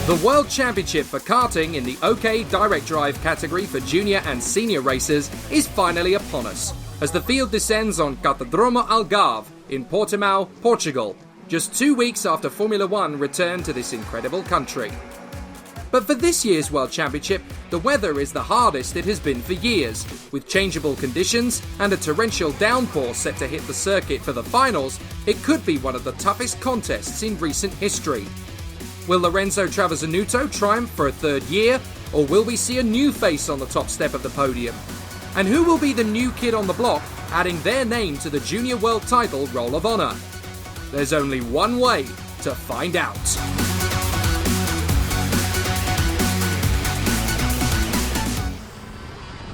The World Championship for karting in the OK Direct Drive category for junior and senior racers is finally upon us, as the field descends on Cartódromo Algarve in Portimao, Portugal, just 2 weeks after Formula One returned to this incredible country. But for this year's World Championship, the weather is the hardest it has been for years, with changeable conditions and a torrential downpour set to hit the circuit for the finals. It could be one of the toughest contests in recent history. Will Lorenzo Travassanuto triumph for a third year, or will we see a new face on the top step of the podium? And who will be the new kid on the block, adding their name to the Junior World Title Roll of Honour? There's only one way to find out.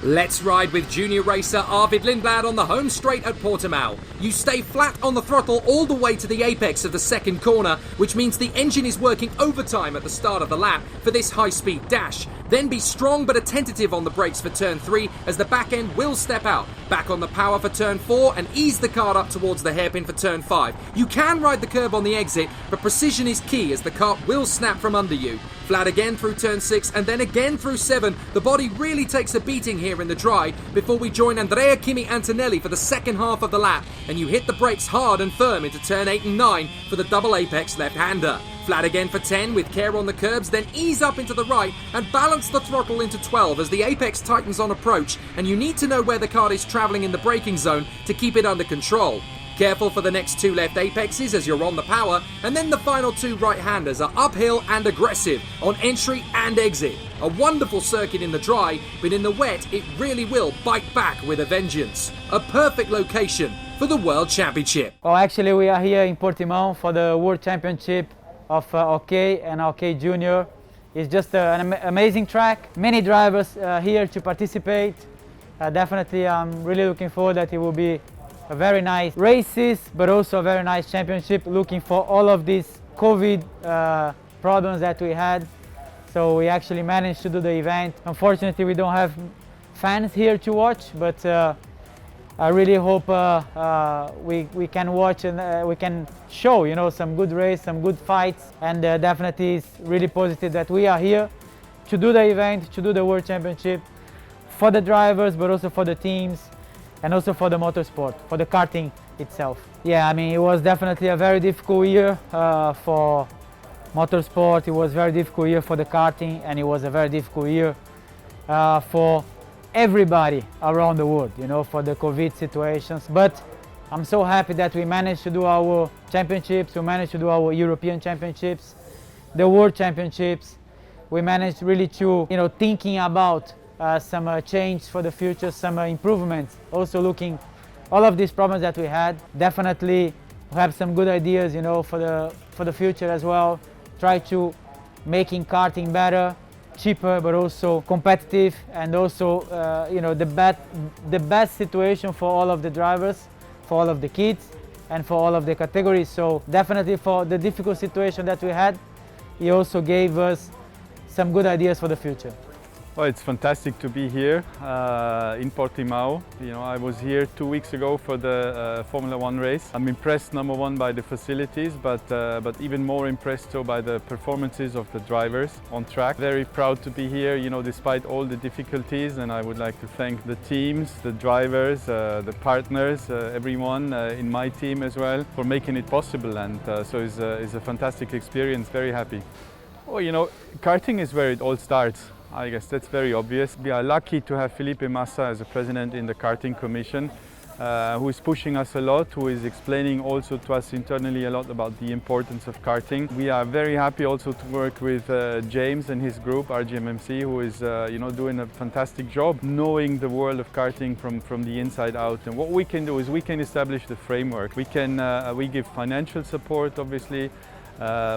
Let's ride with junior racer Arvid Lindblad on the home straight at Portimao. You stay flat on the throttle all the way to the apex of the second corner, which means the engine is working overtime at the start of the lap for this high-speed dash. Then be strong but attentive on the brakes for turn 3 as the back end will step out. Back on the power for turn 4 and ease the kart up towards the hairpin for turn 5. You can ride the curb on the exit, but precision is key as the kart will snap from under you. Flat again through turn 6 and then again through 7. The body really takes a beating here in the dry before we join Andrea Kimi Antonelli for the second half of the lap, and you hit the brakes hard and firm into turn 8 and 9 for the double apex left-hander. Flat again for 10 with care on the curbs, then ease up into the right and balance the throttle into 12 as the apex tightens on approach, and you need to know where the kart is travelling in the braking zone to keep it under control. Careful for the next 2 left apexes as you're on the power, and then the final 2 right-handers are uphill and aggressive on entry and exit. A wonderful circuit in the dry, but in the wet it really will bite back with a vengeance. A perfect location for the World Championship. Well, actually we are here in Portimao for the World Championship of OK and OK Junior. It's just an amazing track. Many drivers here to participate. Definitely I'm really looking forward that it will be a very nice races, but also a very nice championship, looking for all of these COVID problems that we had. So we actually managed to do the event. Unfortunately, we don't have fans here to watch, but I really hope we can watch and we can show, you know, some good race, some good fights, and definitely it's really positive that we are here to do the event, to do the World Championship for the drivers, but also for the teams, and also for the motorsport, for the karting itself. Yeah, I mean, it was definitely a very difficult year for motorsport. It was a very difficult year for the karting, and it was a very difficult year for everybody around the world, you know, for the COVID situations. But I'm so happy that we managed to do our championships, we managed to do our European championships, the World Championships. We managed really to, you know, thinking about some change for the future, some improvements. Also looking all of these problems that we had. Definitely have some good ideas, you know, for the future as well. Try to making karting better, cheaper, but also competitive, and also you know, the best situation for all of the drivers, for all of the kids, and for all of the categories. So definitely for the difficult situation that we had, he also gave us some good ideas for the future. Well, it's fantastic to be here in Portimao. You know, I was here 2 weeks ago for the Formula One race. I'm impressed, number one, by the facilities, but even more impressed so by the performances of the drivers on track. Very proud to be here, you know, despite all the difficulties, and I would like to thank the teams, the drivers, the partners, everyone in my team as well for making it possible, and so it's a fantastic experience. Very happy. Well, you know, karting is where it all starts. I guess that's very obvious. We are lucky to have Felipe Massa as a president in the Karting Commission, who is pushing us a lot, who is explaining also to us internally a lot about the importance of karting. We are very happy also to work with James and his group, RGMMC, who is you know, doing a fantastic job, knowing the world of karting from the inside out. And what we can do is we can establish the framework. We give financial support, obviously.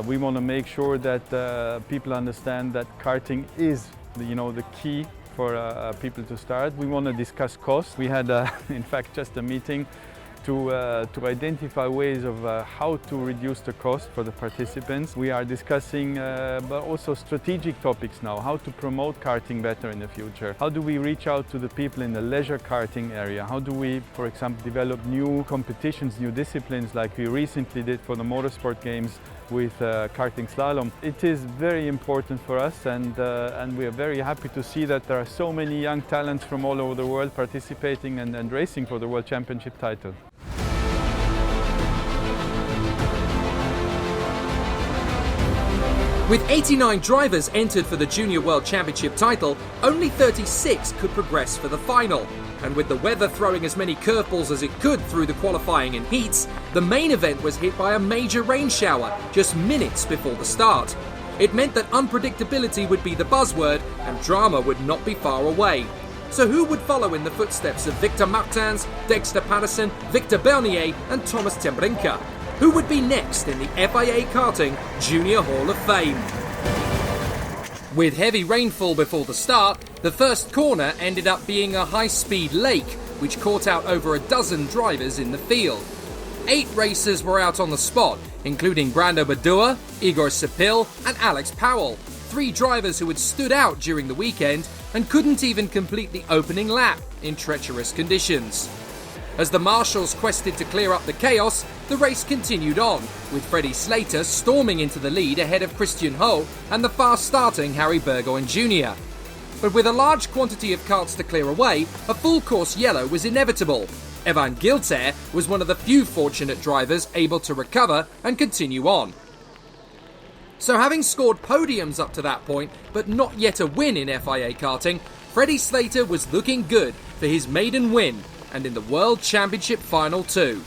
We want to make sure that people understand that karting is, you know, the key for people to start. We want to discuss costs. We had, in fact, just a meeting to identify ways of how to reduce the cost for the participants. We are discussing but also strategic topics now, how to promote karting better in the future. How do we reach out to the people in the leisure karting area? How do we, for example, develop new competitions, new disciplines like we recently did for the motorsport games with karting slalom. It is very important for us, and we are very happy to see that there are so many young talents from all over the world participating and racing for the World Championship title. With 89 drivers entered for the Junior World Championship title, only 36 could progress for the final. And with the weather throwing as many curveballs as it could through the qualifying and heats, the main event was hit by a major rain shower just minutes before the start. It meant that unpredictability would be the buzzword and drama would not be far away. So who would follow in the footsteps of Victor Martins, Dexter Patterson, Victor Bernier and Thomas Tembrinka? Who would be next in the FIA Karting Junior Hall of Fame? With heavy rainfall before the start, the first corner ended up being a high-speed lake, which caught out over a dozen drivers in the field. 8 racers were out on the spot, including Brando Badua, Igor Sepil and Alex Powell, 3 drivers who had stood out during the weekend and couldn't even complete the opening lap in treacherous conditions. As the marshals quested to clear up the chaos, the race continued on, with Freddie Slater storming into the lead ahead of Christian Ho and the fast-starting Harry Burgoyne Jr. But with a large quantity of karts to clear away, a full-course yellow was inevitable. Evan Giltair was one of the few fortunate drivers able to recover and continue on. So having scored podiums up to that point, but not yet a win in FIA Karting, Freddie Slater was looking good for his maiden win, and in the World Championship Final too.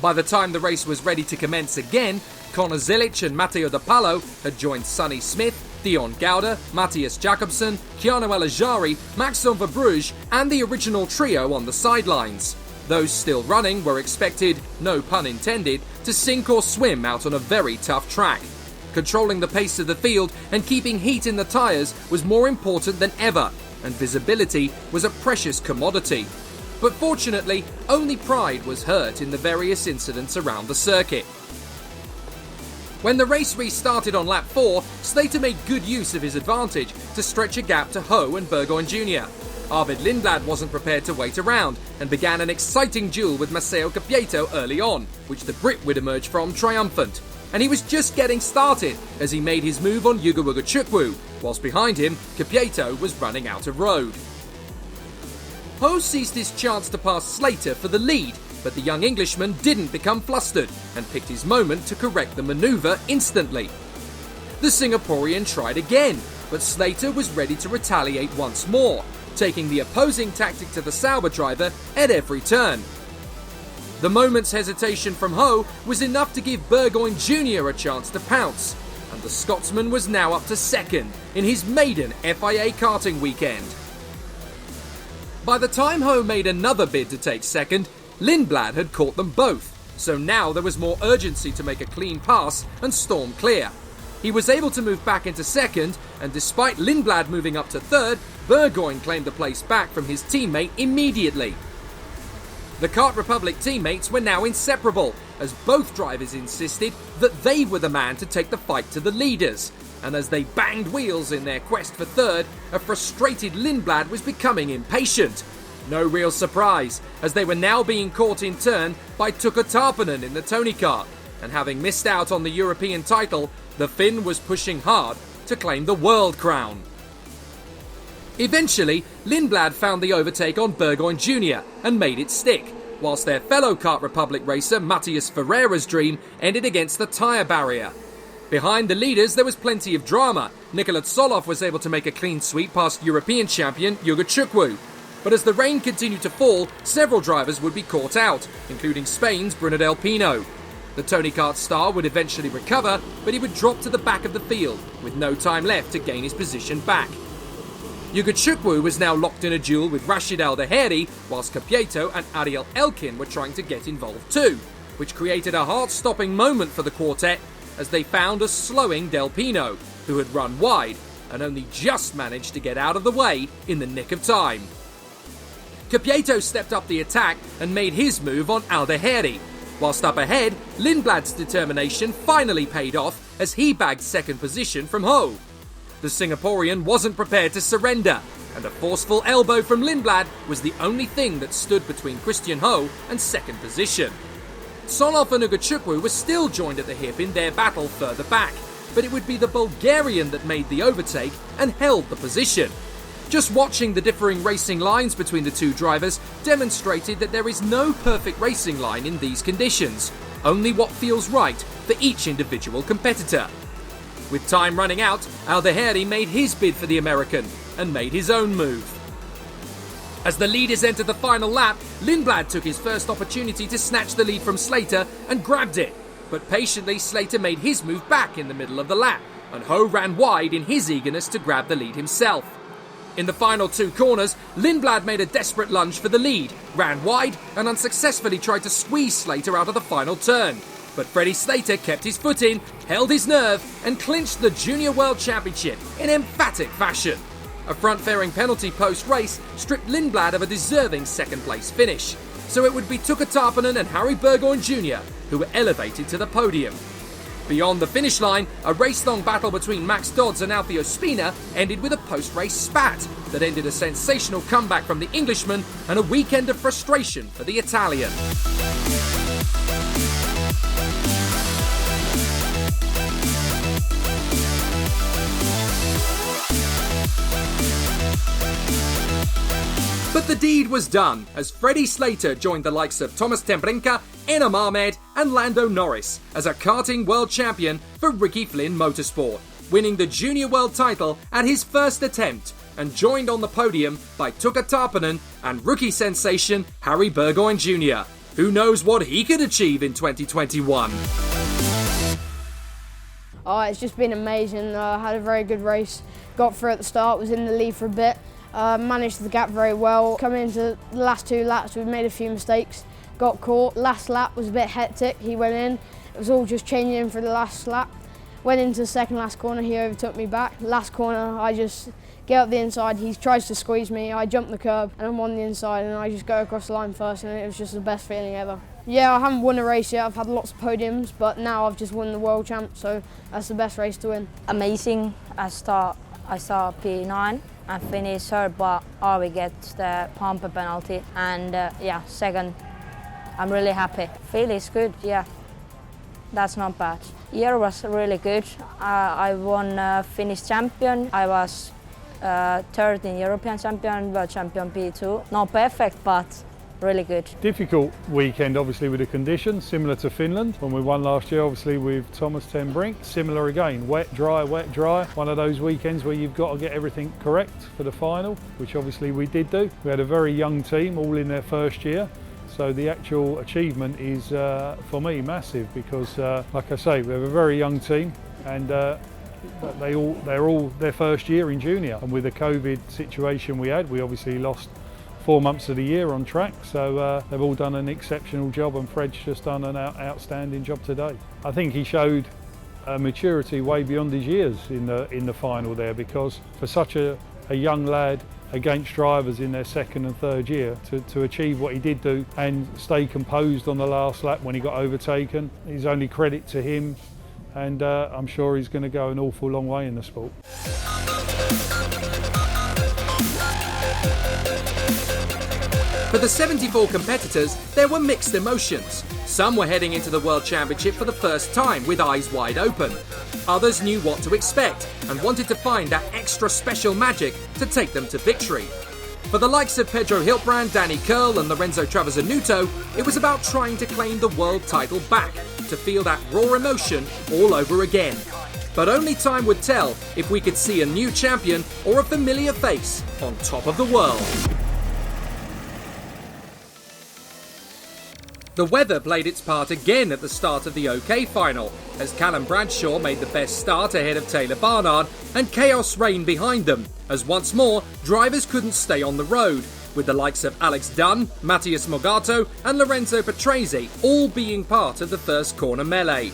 By the time the race was ready to commence again, Conor Zilic and Matteo De Palo had joined Sonny Smith, Dion Gauda, Matthias Jakobsen, Keanu Elajari, Maxime Verbruge and the original trio on the sidelines. Those still running were expected, no pun intended, to sink or swim out on a very tough track. Controlling the pace of the field and keeping heat in the tyres was more important than ever, and visibility was a precious commodity. But fortunately, only pride was hurt in the various incidents around the circuit. When the race restarted on lap 4, Slater made good use of his advantage to stretch a gap to Ho and Burgoyne Jr. Arvid Lindblad wasn't prepared to wait around and began an exciting duel with Maceo Capieto early on, which the Brit would emerge from triumphant. And he was just getting started as he made his move on Yuga Chukwu, whilst behind him, Capieto was running out of road. Ho seized his chance to pass Slater for the lead, but the young Englishman didn't become flustered and picked his moment to correct the manoeuvre instantly. The Singaporean tried again, but Slater was ready to retaliate once more, taking the opposing tactic to the Sauber driver at every turn. The moment's hesitation from Ho was enough to give Burgoyne Jr. a chance to pounce, and the Scotsman was now up to second in his maiden FIA Karting weekend. By the time Ho made another bid to take second, Lindblad had caught them both, so now there was more urgency to make a clean pass and storm clear. He was able to move back into second, and despite Lindblad moving up to third, Burgoyne claimed the place back from his teammate immediately. The Kart Republic teammates were now inseparable, as both drivers insisted that they were the man to take the fight to the leaders. And as they banged wheels in their quest for third, a frustrated Lindblad was becoming impatient. No real surprise, as they were now being caught in turn by Tuukka Tarpanen in the Tony Kart, and having missed out on the European title, the Finn was pushing hard to claim the world crown. Eventually, Lindblad found the overtake on Burgoyne Jr. and made it stick, whilst their fellow Kart Republic racer Matthias Ferreira's dream ended against the tyre barrier. Behind the leaders, there was plenty of drama. Nikola Tsolov was able to make a clean sweep past European champion Yuga Chukwu. But as the rain continued to fall, several drivers would be caught out, including Spain's Bruno Del Pino. The Tony Kart star would eventually recover, but he would drop to the back of the field, with no time left to gain his position back. Yuga Chukwu was now locked in a duel with Rashid Al Daheri, whilst Capieto and Ariel Elkin were trying to get involved too, which created a heart-stopping moment for the quartet as they found a slowing Del Pino, who had run wide and only just managed to get out of the way in the nick of time. Capieto stepped up the attack and made his move on Aldehieri. Whilst up ahead, Lindblad's determination finally paid off as he bagged second position from Ho. The Singaporean wasn't prepared to surrender, and a forceful elbow from Lindblad was the only thing that stood between Christian Ho and second position. Soloff and Ugachukwu were still joined at the hip in their battle further back, but it would be the Bulgarian that made the overtake and held the position. Just watching the differing racing lines between the two drivers demonstrated that there is no perfect racing line in these conditions, only what feels right for each individual competitor. With time running out, Aldehieri made his bid for the American and made his own move. As the leaders entered the final lap, Lindblad took his first opportunity to snatch the lead from Slater and grabbed it. But patiently, Slater made his move back in the middle of the lap, and Ho ran wide in his eagerness to grab the lead himself. In the final two corners, Lindblad made a desperate lunge for the lead, ran wide, and unsuccessfully tried to squeeze Slater out of the final turn. But Freddie Slater kept his foot in, held his nerve, and clinched the Junior World Championship in emphatic fashion. A front-fairing penalty post-race stripped Lindblad of a deserving second-place finish, so it would be Tuka Tarpanen and Harry Burgoyne Jr. who were elevated to the podium. Beyond the finish line, a race-long battle between Max Dodds and Alfio Spina ended with a post-race spat that ended a sensational comeback from the Englishman and a weekend of frustration for the Italian. But the deed was done as Freddie Slater joined the likes of Thomas Tembrinka, Enam Ahmed and Lando Norris as a karting world champion for Ricky Flynn Motorsport, winning the Junior World title at his first attempt and joined on the podium by Tuka Tarpanen and rookie sensation Harry Burgoyne Jr. Who knows what he could achieve in 2021? Oh, it's just been amazing. I had a very good race, got through at the start, was in the lead for a bit. Managed the gap very well. Coming into the last two laps, we made a few mistakes, got caught. Last lap was a bit hectic, he went in. It was all just changing in for the last lap. Went into the second last corner, he overtook me back. Last corner, I just get up the inside, he tries to squeeze me, I jump the curb and I'm on the inside and I just go across the line first and it was just the best feeling ever. Yeah, I haven't won a race yet, I've had lots of podiums, but now I've just won the World Champ, so that's the best race to win. Amazing. I start P9 and finish third, but we get the bumper penalty and yeah, second. I'm really happy. Feel is good, yeah. That's not bad. Year was really good. I won Finnish champion. I was third in European champion, World champion P2. Not perfect, but really good. Difficult weekend, obviously, with the conditions, similar to Finland when we won last year, obviously with Thomas ten Brink. Similar again, wet, dry, wet, dry. One of those weekends where you've got to get everything correct for the final, which obviously we did do. We had a very young team, all in their first year. So the actual achievement is, for me, massive because, like I say, we have a very young team and they're all their first year in junior. And with the COVID situation we had, we obviously lost 4 months of the year on track, so they've all done an exceptional job and Fred's just done an outstanding job today. I think he showed maturity way beyond his years in the final there, because for such a young lad against drivers in their second and third year to achieve what he did do and stay composed on the last lap when he got overtaken is only credit to him, and I'm sure he's going to go an awful long way in the sport. For the 74 competitors, there were mixed emotions. Some were heading into the World Championship for the first time with eyes wide open. Others knew what to expect and wanted to find that extra special magic to take them to victory. For the likes of Pedro Hiltbrand, Danny Curl and Lorenzo Travazanuto, it was about trying to claim the world title back, to feel that raw emotion all over again. But only time would tell if we could see a new champion or a familiar face on top of the world. The weather played its part again at the start of the OK final, as Callum Bradshaw made the best start ahead of Taylor Barnard, and chaos reigned behind them, as once more drivers couldn't stay on the road, with the likes of Alex Dunn, Matthias Mogato and Lorenzo Patrese all being part of the first corner melee.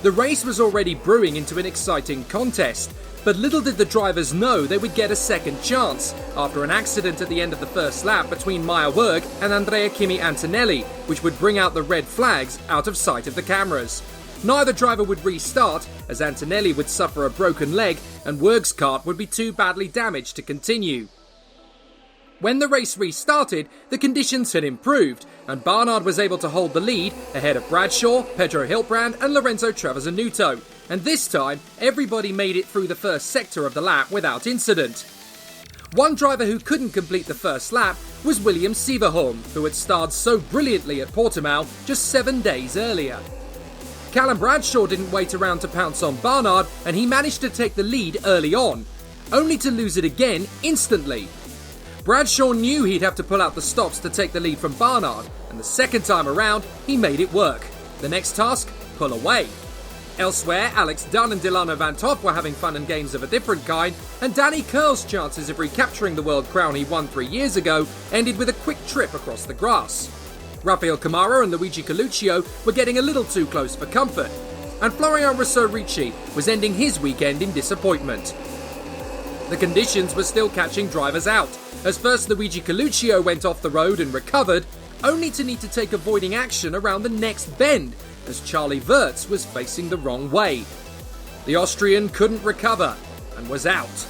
The race was already brewing into an exciting contest, But little did the drivers know they would get a second chance after an accident at the end of the first lap between Maya Wurg and Andrea Kimi Antonelli, which would bring out the red flags out of sight of the cameras. Neither driver would restart, as Antonelli would suffer a broken leg and Wurg's kart would be too badly damaged to continue. When the race restarted, the conditions had improved, and Barnard was able to hold the lead ahead of Bradshaw, Pedro Hiltbrand and Lorenzo Travasanuto. And this time, everybody made it through the first sector of the lap without incident. One driver who couldn't complete the first lap was William Severholm, who had starred so brilliantly at Portimao just 7 days earlier. Callum Bradshaw didn't wait around to pounce on Barnard, and he managed to take the lead early on, only to lose it again instantly. Bradshaw knew he'd have to pull out the stops to take the lead from Barnard, and the second time around, he made it work. The next task? Pull away. Elsewhere, Alex Dunn and Delano Van Toff were having fun and games of a different kind, and Danny Curl's chances of recapturing the world crown he won 3 years ago ended with a quick trip across the grass. Rafael Camara and Luigi Coluccio were getting a little too close for comfort, and Florian Rousseau Ricci was ending his weekend in disappointment. The conditions were still catching drivers out, as first Luigi Coluccio went off the road and recovered, only to need to take avoiding action around the next bend, as Charlie Wirtz was facing the wrong way. The Austrian couldn't recover and was out.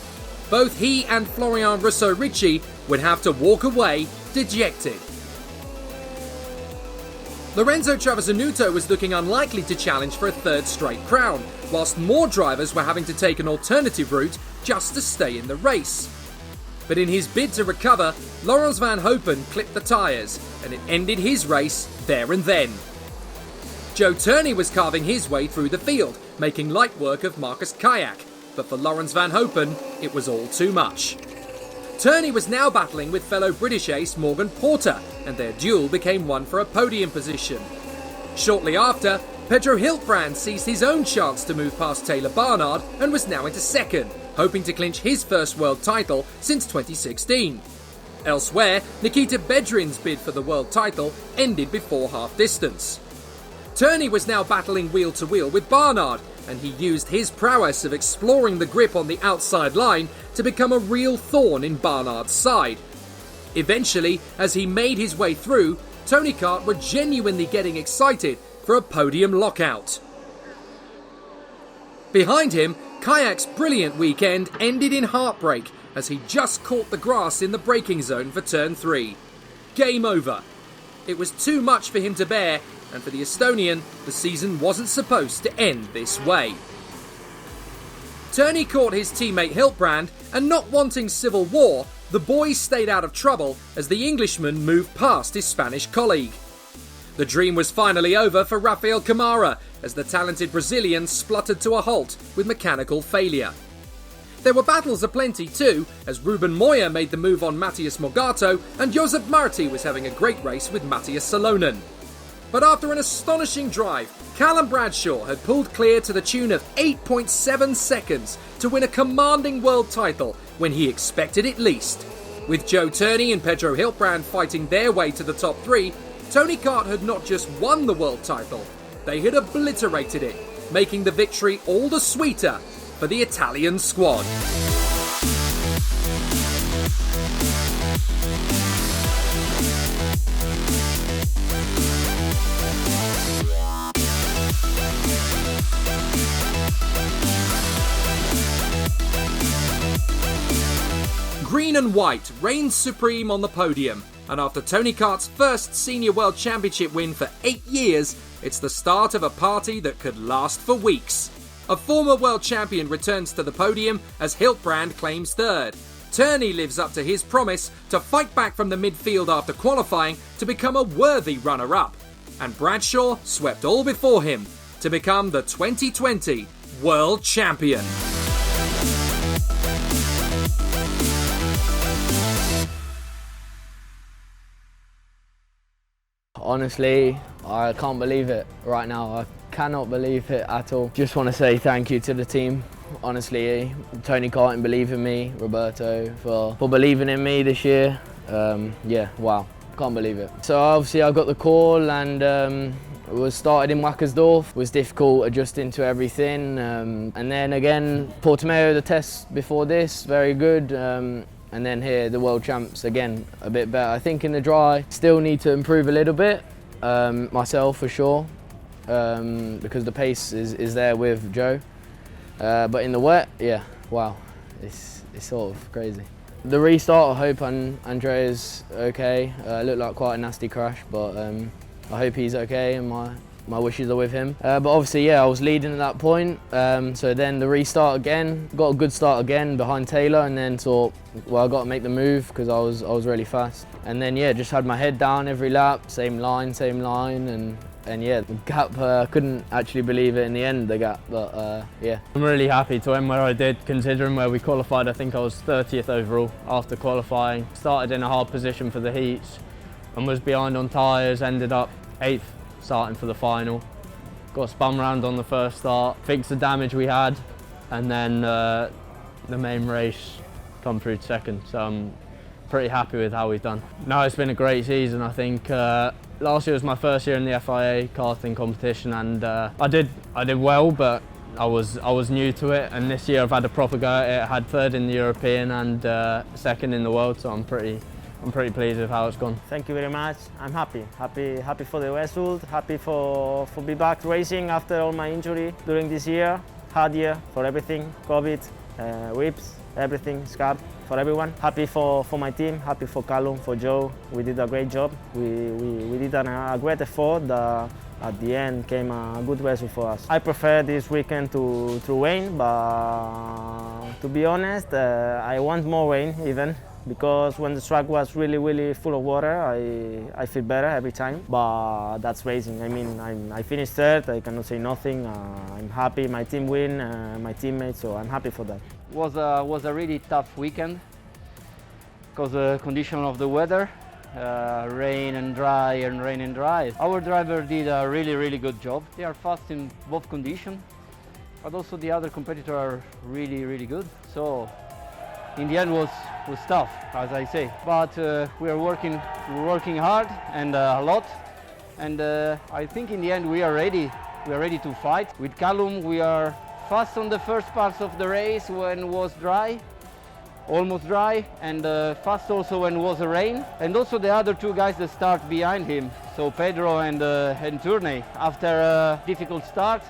Both he and Florian Rousseau Ricci would have to walk away dejected. Lorenzo Travasanuto was looking unlikely to challenge for a third straight crown, whilst more drivers were having to take an alternative route just to stay in the race. But in his bid to recover, Laurens van Hopen clipped the tyres, and it ended his race there and then. Joe Turney was carving his way through the field, making light work of Marcus Kayak, but for Laurens van Hopen, it was all too much. Turney was now battling with fellow British ace Morgan Porter, and their duel became one for a podium position. Shortly after, Pedro Hiltbrand seized his own chance to move past Taylor Barnard and was now into second, hoping to clinch his first world title since 2016. Elsewhere, Nikita Bedrin's bid for the world title ended before half distance. Turney was now battling wheel to wheel with Barnard, and he used his prowess of exploring the grip on the outside line to become a real thorn in Barnard's side. Eventually, as he made his way through, Tony Kart were genuinely getting excited for a podium lockout. Behind him, Kayak's brilliant weekend ended in heartbreak as he just caught the grass in the braking zone for turn 3. Game over. It was too much for him to bear, and for the Estonian, the season wasn't supposed to end this way. Turney caught his teammate Hiltbrand, and not wanting civil war, the boys stayed out of trouble as the Englishman moved past his Spanish colleague. The dream was finally over for Rafael Camara, as the talented Brazilian spluttered to a halt with mechanical failure. There were battles aplenty too, as Ruben Moya made the move on Matthias Morgato, and Josep Marti was having a great race with Matthias Salonen. But after an astonishing drive, Callum Bradshaw had pulled clear to the tune of 8.7 seconds to win a commanding world title when he expected it least. With Joe Turney and Pedro Hiltbrand fighting their way to the top 3, Tony Kart had not just won the world title, they had obliterated it, making the victory all the sweeter for the Italian squad. Green and white reigns supreme on the podium, and after Tony Kart's first Senior World Championship win for 8 years, it's the start of a party that could last for weeks. A former world champion returns to the podium as Hiltbrand claims third. Turney lives up to his promise to fight back from the midfield after qualifying to become a worthy runner-up. And Bradshaw swept all before him to become the 2020 World Champion. Honestly, I can't believe it right now. I cannot believe it at all. Just want to say thank you to the team. Honestly, Tony Karting believe in me, Roberto for believing in me this year. Yeah, wow, can't believe it. So obviously I got the call and Was started in Wackersdorf, was difficult adjusting to everything, and then again Portimao, the test before this, very good, and then here the World Champs again a bit better. I think in the dry still need to improve a little bit, myself for sure, because the pace is there with Joe, but in the wet, yeah, wow, it's sort of crazy. The restart, I hope Andrea's okay. It looked like quite a nasty crash, but I hope he's okay, and my wishes are with him. But obviously, yeah, I was leading at that point, so then the restart again, got a good start again behind Taylor, and then thought, well, I got to make the move because I was really fast. And then yeah, just had my head down every lap, same line, and yeah, the gap, couldn't actually believe it in the end, the gap, but yeah. I'm really happy to end where I did, considering where we qualified. I think I was 30th overall after qualifying. Started in a hard position for the heats and was behind on tyres, ended up 8th starting for the final. Got spun round on the first start, fixed the damage we had, and then the main race come through second. So I'm pretty happy with how we've done. No, it's been a great season. I think last year was my first year in the FIA Karting competition, and I did well, but I was new to it. And this year I've had a proper go at it. I had third in the European and second in the world, so I'm pretty pleased with how it's gone. Thank you very much. I'm happy for the result. Happy for be back racing after all my injury during this year. Hard year for everything, COVID, ribs, everything, scab. For everyone, happy for my team, happy for Callum, for Joe. We did a great job. We did a great effort. At the end came a good result for us. I prefer this weekend to rain, but to be honest, I want more rain even, because when the track was really full of water, I feel better every time. But that's racing. I mean, I finished third. I cannot say nothing. I'm happy. My team win, my teammates, so I'm happy for that. Was a really tough weekend because the condition of the weather, rain and dry. Our driver did a really good job. They are fast in both conditions, but also the other competitors are really good. So in the end was tough, as I say. But we're working hard and a lot, and I think in the end we are ready. We are ready to fight. With Callum, we are fast on the first parts of the race when it was dry, almost dry, and fast also when it was a rain. And also the other two guys that start behind him, so Pedro and Tourney. After a difficult start,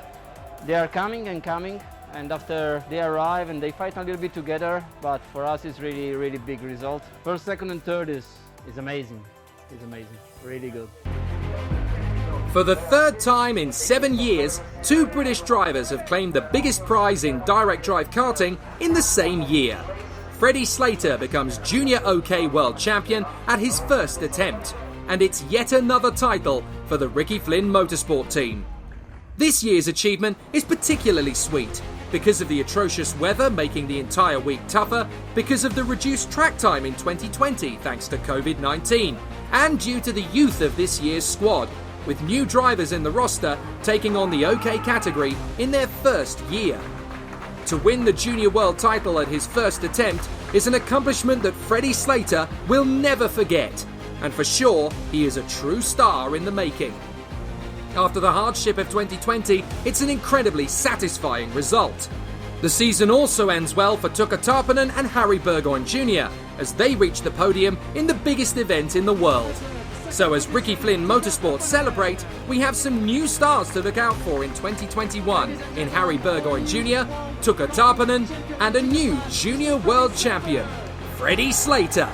they are coming, and after they arrive and they fight a little bit together, but for us it's really big result. First, second and third is amazing. It's amazing, really good. For the third time in 7 years, two British drivers have claimed the biggest prize in direct drive karting in the same year. Freddie Slater becomes Junior OK World Champion at his first attempt, and it's yet another title for the Ricky Flynn Motorsport team. This year's achievement is particularly sweet because of the atrocious weather making the entire week tougher, because of the reduced track time in 2020 thanks to COVID-19, and due to the youth of this year's squad, with new drivers in the roster taking on the OK category in their first year. To win the Junior World title at his first attempt is an accomplishment that Freddie Slater will never forget, and for sure he is a true star in the making. After the hardship of 2020, it's an incredibly satisfying result. The season also ends well for Tuukka Tarppanen and Harry Burgoyne Jr. as they reach the podium in the biggest event in the world. So as Ricky Flynn Motorsport celebrate, we have some new stars to look out for in 2021 in Harry Burgoyne Jr., Tuukka Tarppanen, and a new Junior World Champion, Freddie Slater.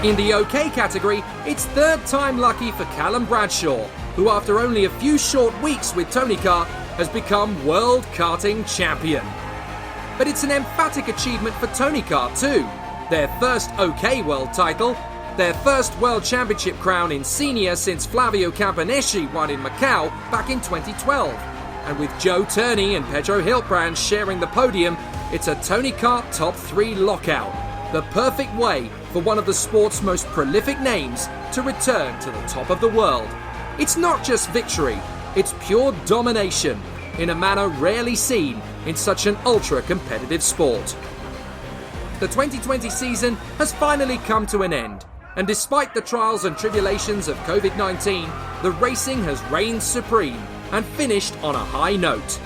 In the OK category, it's third time lucky for Callum Bradshaw, who after only a few short weeks with Tony Kart has become World Karting Champion. But it's an emphatic achievement for Tony Kart too. Their first OK World title, their first World Championship crown in senior since Flavio Campaneschi won in Macau back in 2012. And with Joe Turney and Pedro Hiltbrand sharing the podium, it's a Tony Kart top 3 lockout. The perfect way for one of the sport's most prolific names to return to the top of the world. It's not just victory, it's pure domination. in a manner rarely seen in such an ultra-competitive sport. The 2020 season has finally come to an end, and despite the trials and tribulations of COVID-19, the racing has reigned supreme and finished on a high note.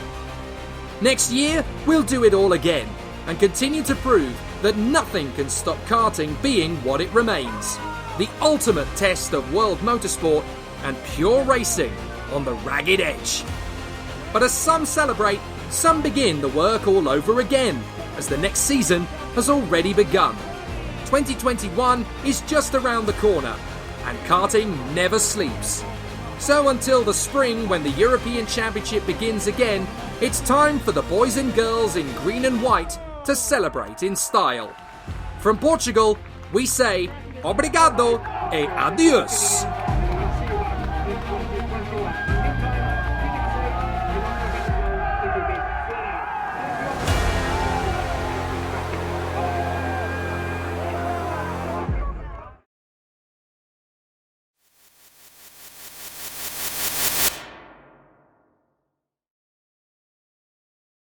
Next year, we'll do it all again and continue to prove that nothing can stop karting being what it remains, the ultimate test of world motorsport and pure racing on the ragged edge. But as some celebrate, some begin the work all over again, as the next season has already begun. 2021 is just around the corner, and karting never sleeps. So until the spring, when the European Championship begins again, it's time for the boys and girls in green and white to celebrate in style. From Portugal, we say obrigado e adios.